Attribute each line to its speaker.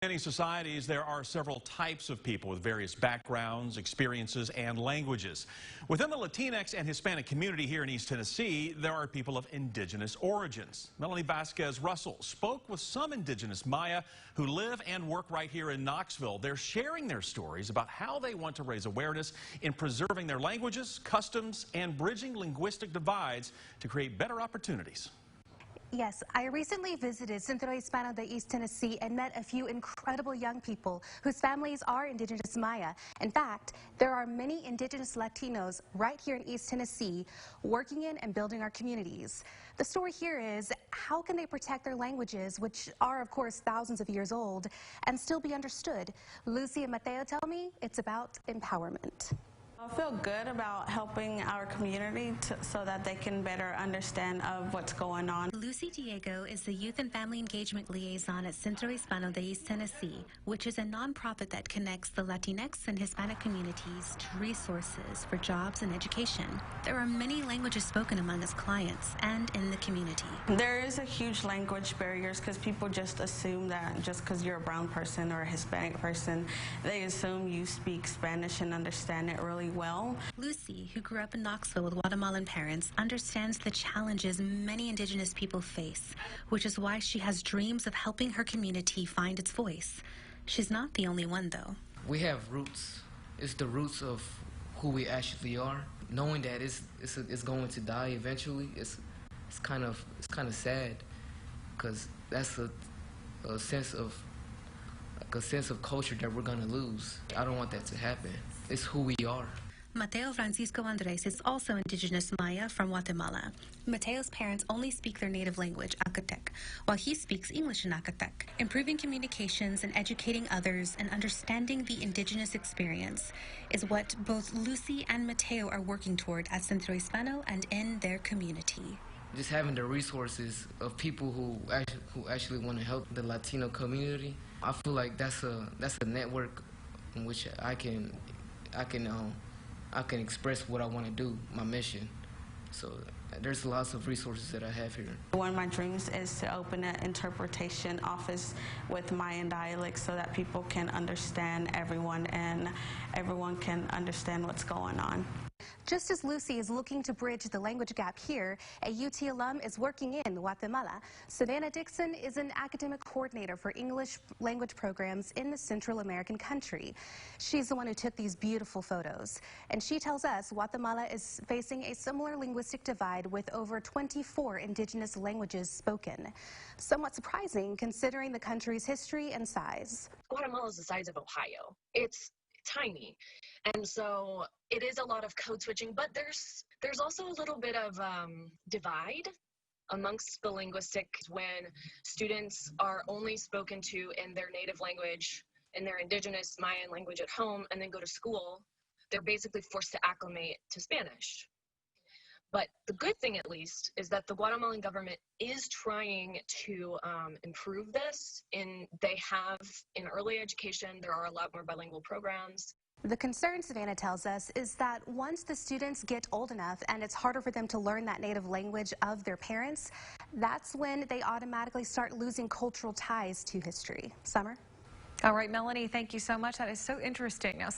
Speaker 1: In many societies, there are several types of people with various backgrounds, experiences, and languages. Within the Latinx and Hispanic community here in East Tennessee, there are people of indigenous origins. Melanie Vasquez-Russell spoke with some indigenous Maya who live and work right here in Knoxville. They're sharing their stories about how they want to raise awareness in preserving their languages, customs, and bridging linguistic divides to create better opportunities.
Speaker 2: Yes, I recently visited Centro Hispano de East Tennessee and met a few incredible young people whose families are indigenous Maya. In fact, there are many indigenous Latinos right here in East Tennessee working in and building our communities. The story here is, how can they protect their languages, which are, of course, thousands of years old, and still be understood? Lucy and Mateo tell me it's about empowerment.
Speaker 3: I feel good about helping our community so that they can better understand of what's going on.
Speaker 2: Lucy Diego is the Youth and Family Engagement Liaison at Centro Hispano de East Tennessee, which is a nonprofit that connects the Latinx and Hispanic communities to resources for jobs and education. There are many languages spoken among its clients and in the community.
Speaker 3: There is a huge language barriers because people just assume that just because you're a brown person or a Hispanic person, they assume you speak Spanish and understand it really well.
Speaker 2: Lucy, who grew up in Knoxville with Guatemalan parents, understands the challenges many indigenous people face, which is why she has dreams of helping her community find its voice. She's not the only one, though.
Speaker 4: We have roots. It's the roots of who we actually are. Knowing that it's going to die eventually, it's kind of sad, because that's a sense of culture that we're gonna lose. I don't want that to happen. It's who we are.
Speaker 2: Mateo Francisco Andres is also indigenous Maya from Guatemala. Mateo's parents only speak their native language, Acatec, while he speaks English in Acatec. Improving communications and educating others and understanding the indigenous experience is what both Lucy and Mateo are working toward at Centro Hispano and in their community.
Speaker 4: Just having the resources of people who actually want to help the Latino community, I feel like that's a network in which I can express what I want to do, my mission. So there's lots of resources that I have here.
Speaker 3: One of my dreams is to open an interpretation office with Mayan dialects so that people can understand everyone and everyone can understand what's going on.
Speaker 2: Just as Lucy is looking to bridge the language gap here, a UT alum is working in Guatemala. Savannah Dixon is an academic coordinator for English language programs in the Central American country. She's the one who took these beautiful photos. And she tells us Guatemala is facing a similar linguistic divide with over 24 indigenous languages spoken. Somewhat surprising considering the country's history and size.
Speaker 5: Guatemala is the size of Ohio. It's tiny, and so it is a lot of code switching, but there's also a little bit of divide amongst the linguistics when students are only spoken to in their native language, in their indigenous Mayan language at home, and then go to school. They're basically forced to acclimate to Spanish. But the good thing, at least, is that the Guatemalan government is trying to improve this. They have, in early education, there are a lot more bilingual programs.
Speaker 2: The concern, Savannah tells us, is that once the students get old enough and it's harder for them to learn that native language of their parents, that's when they automatically start losing cultural ties to history. Summer?
Speaker 6: All right, Melanie, thank you so much. That is so interesting. Now,